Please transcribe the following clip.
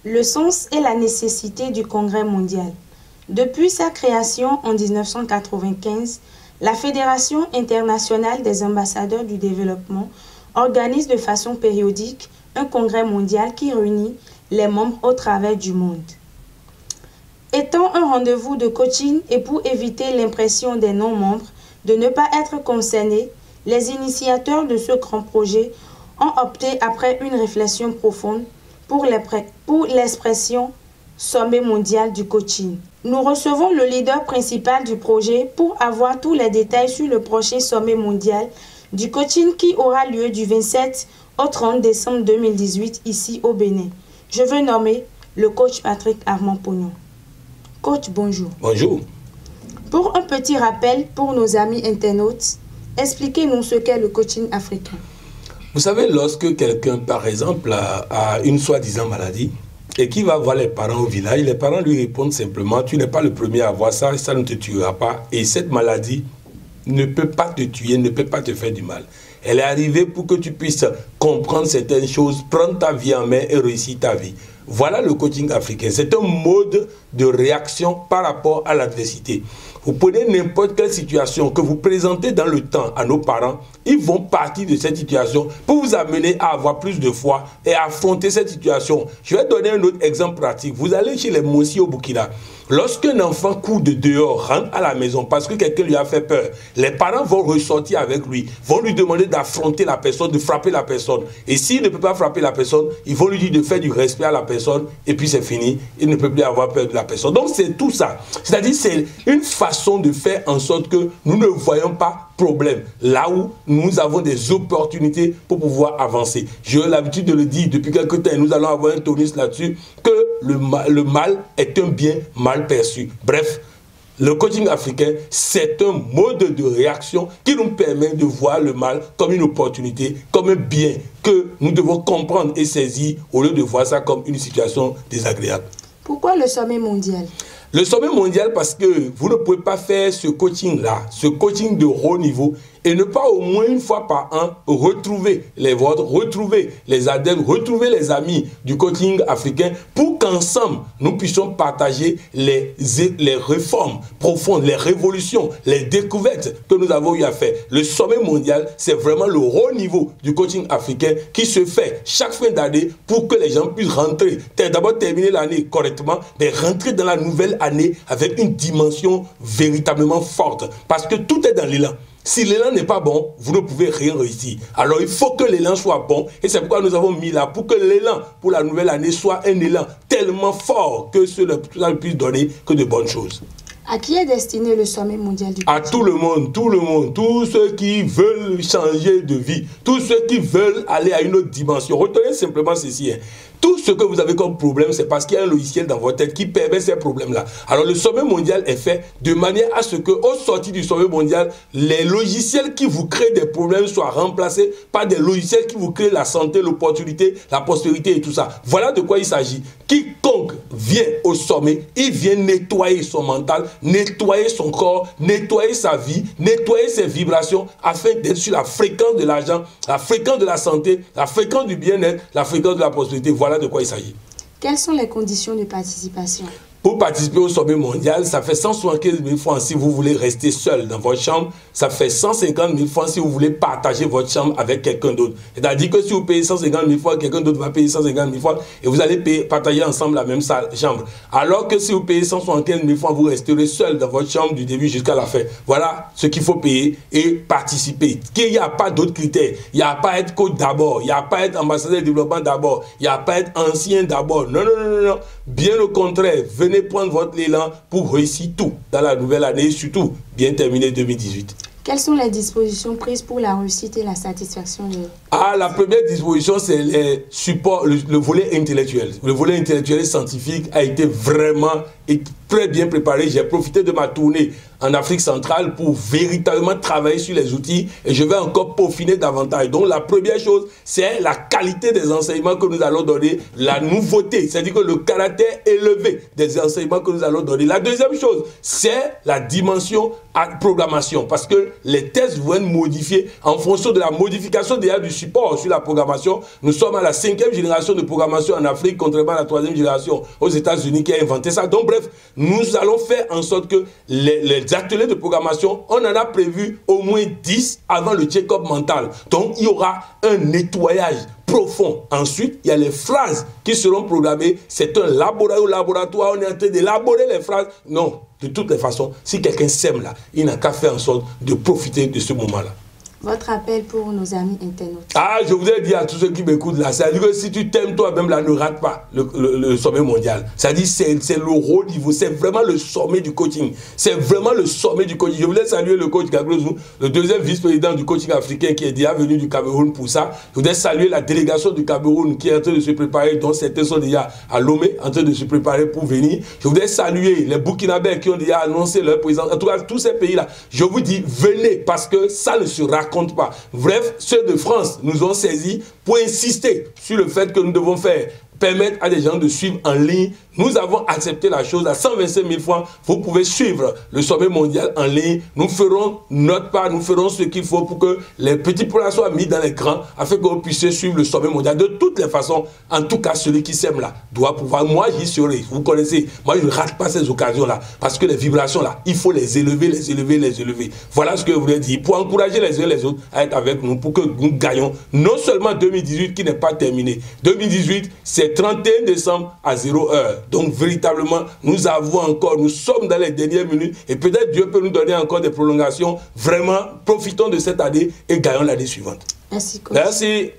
le sens et la nécessité du Congrès mondial. Depuis sa création en 1995, la Fédération internationale des ambassadeurs du développement organise de façon périodique un congrès mondial qui réunit les membres au travers du monde. Étant un rendez-vous de coaching et pour éviter l'impression des non-membres de ne pas être concernés, les initiateurs de ce grand projet ont opté après une réflexion profonde pour l'expression Sommet mondial du coaching. Nous recevons le leader principal du projet pour avoir tous les détails sur le prochain sommet mondial du coaching qui aura lieu du 27 au 30 décembre 2018 ici au Bénin. Je veux nommer le coach Patrick Armand Pognon. Coach, bonjour. Bonjour. Pour un petit rappel pour nos amis internautes, expliquez-nous ce qu'est le coaching africain. Vous savez, lorsque quelqu'un, par exemple, a une soi-disant maladie, et qui va voir les parents au village, les parents lui répondent simplement, tu n'es pas le premier à avoir ça, ça ne te tuera pas. Et cette maladie ne peut pas te tuer, ne peut pas te faire du mal. Elle est arrivée pour que tu puisses comprendre certaines choses, prendre ta vie en main et réussir ta vie. Voilà le coaching africain. C'est un mode de réaction par rapport à l'adversité. Vous prenez n'importe quelle situation que vous présentez dans le temps à nos parents, ils vont partir de cette situation pour vous amener à avoir plus de foi et à affronter cette situation. Je vais donner un autre exemple pratique. Vous allez chez les Mossi au Burkina. Lorsqu'un enfant court de dehors, rentre à la maison parce que quelqu'un lui a fait peur, les parents vont ressortir avec lui, vont lui demander d'affronter la personne, de frapper la personne. Et s'il ne peut pas frapper la personne, ils vont lui dire de faire du respect à la personne et puis c'est fini. Il ne peut plus avoir peur de la personne. Donc c'est tout ça. C'est-à-dire c'est une façon de faire en sorte que nous ne voyons pas problème, là où nous avons des opportunités pour pouvoir avancer. J'ai l'habitude de le dire depuis quelque temps, nous allons avoir un tonus là-dessus, que le mal est un bien mal perçu. Bref, le coaching africain, c'est un mode de réaction qui nous permet de voir le mal comme une opportunité, comme un bien que nous devons comprendre et saisir au lieu de voir ça comme une situation désagréable. Pourquoi le sommet mondial ? Le sommet mondial parce que vous ne pouvez pas faire ce coaching-là, ce coaching de haut niveau et ne pas au moins une fois par an retrouver les vôtres, retrouver les adeptes, retrouver les amis du coaching africain pour qu'ensemble nous puissions partager les réformes profondes, les révolutions, les découvertes que nous avons eu à faire. Le sommet mondial, c'est vraiment le haut niveau du coaching africain qui se fait chaque fin d'année pour que les gens puissent rentrer, d'abord terminer l'année correctement, mais rentrer dans la nouvelle année avec une dimension véritablement forte. Parce que tout est dans l'élan. Si l'élan n'est pas bon, vous ne pouvez rien réussir. Alors il faut que l'élan soit bon. Et c'est pourquoi nous avons mis là, pour que l'élan pour la nouvelle année soit un élan tellement fort que cela ne puisse donner que de bonnes choses. À qui est destiné le sommet mondial du coaching? À tout le monde, tous ceux qui veulent changer de vie, tous ceux qui veulent aller à une autre dimension. Retenez simplement ceci, tout ce que vous avez comme problème, c'est parce qu'il y a un logiciel dans votre tête qui permet ces problèmes-là. Alors le sommet mondial est fait de manière à ce qu'au sortir du sommet mondial, les logiciels qui vous créent des problèmes soient remplacés par des logiciels qui vous créent la santé, l'opportunité, la prospérité et tout ça. Voilà de quoi il s'agit. Quiconque vient au sommet, il vient nettoyer son mental, nettoyer son corps, nettoyer sa vie, nettoyer ses vibrations afin d'être sur la fréquence de l'argent, la fréquence de la santé, la fréquence du bien-être, la fréquence de la prospérité. Voilà de quoi il s'agit. Quelles sont les conditions de participation? Pour participer au sommet mondial, ça fait 175 000 francs si vous voulez rester seul dans votre chambre. Ça fait 150 000 francs si vous voulez partager votre chambre avec quelqu'un d'autre. C'est-à-dire que si vous payez 150 000 francs, quelqu'un d'autre va payer 150 000 francs et vous allez partager ensemble la même chambre. Alors que si vous payez 175 000 francs, vous resterez seul dans votre chambre du début jusqu'à la fin. Voilà ce qu'il faut payer et participer. Il n'y a pas d'autres critères. Il n'y a pas à être coach d'abord. Il n'y a pas à être ambassadeur de développement d'abord. Il n'y a pas à être ancien d'abord. Non, non, non, non, non. Bien au contraire, venez prendre votre élan pour réussir tout dans la nouvelle année et surtout bien terminer 2018. Quelles sont les dispositions prises pour la réussite et la satisfaction de... La première disposition, c'est le volet intellectuel. Le volet intellectuel et scientifique a été vraiment très bien préparé. J'ai profité de ma tournée en Afrique centrale pour véritablement travailler sur les outils et je vais encore peaufiner davantage. Donc la première chose, c'est la qualité des enseignements que nous allons donner, la nouveauté, c'est-à-dire que le caractère élevé des enseignements que nous allons donner. La deuxième chose, c'est la dimension programmation, parce que les tests vont être modifiés en fonction de la modification déjà du support sur la programmation. Nous sommes à la 5e génération de programmation en Afrique, contrairement à la 3e génération aux États-Unis qui a inventé ça. Donc bref, nous allons faire en sorte que les ateliers de programmation, on en a prévu au moins 10 avant le check-up mental. Donc il y aura un nettoyage profond. Ensuite, il y a les phrases qui seront programmées. C'est un laboratoire, on est en train d'élaborer les phrases. Non, de toutes les façons, si quelqu'un s'aime là, il n'a qu'à faire en sorte de profiter de ce moment-là. Votre appel pour nos amis internautes. Ah, je voudrais dire à tous ceux qui m'écoutent là, c'est-à-dire que si tu t'aimes toi-même là, ne rate pas le sommet mondial. C'est-à-dire c'est le haut niveau, c'est vraiment le sommet du coaching. C'est vraiment le sommet du coaching. Je voulais saluer le coach Gabriel Zou, le deuxième vice-président du coaching africain qui est déjà venu du Cameroun pour ça. Je voudrais saluer la délégation du Cameroun qui est en train de se préparer, dont certains sont déjà à Lomé, en train de se préparer pour venir. Je voudrais saluer les Burkinabés qui ont déjà annoncé leur présence. En tout cas, tous ces pays-là, je vous dis, venez parce que ça ne se raconte pas. Bref, ceux de France nous ont saisis pour insister sur le fait que nous devons permettre à des gens de suivre en ligne. Nous avons accepté la chose à 125 000 francs. Vous pouvez suivre le sommet mondial en ligne. Nous ferons notre part, nous ferons ce qu'il faut pour que les petits plats soient mis dans l'écran afin que vous puissiez suivre le sommet mondial. De toutes les façons, en tout cas, celui qui s'aime là doit pouvoir. Moi, j'y serai. Vous connaissez, moi, je ne rate pas ces occasions-là parce que les vibrations là, il faut les élever, les élever, les élever. Voilà ce que je voulais dire pour encourager les uns et les autres à être avec nous pour que nous gagnions non seulement 2018 qui n'est pas terminé. 2018, c'est 31 décembre à 0 heure. Donc véritablement, nous sommes dans les dernières minutes et peut-être Dieu peut nous donner encore des prolongations. Vraiment, profitons de cette année et gagnons l'année suivante. Merci. Merci.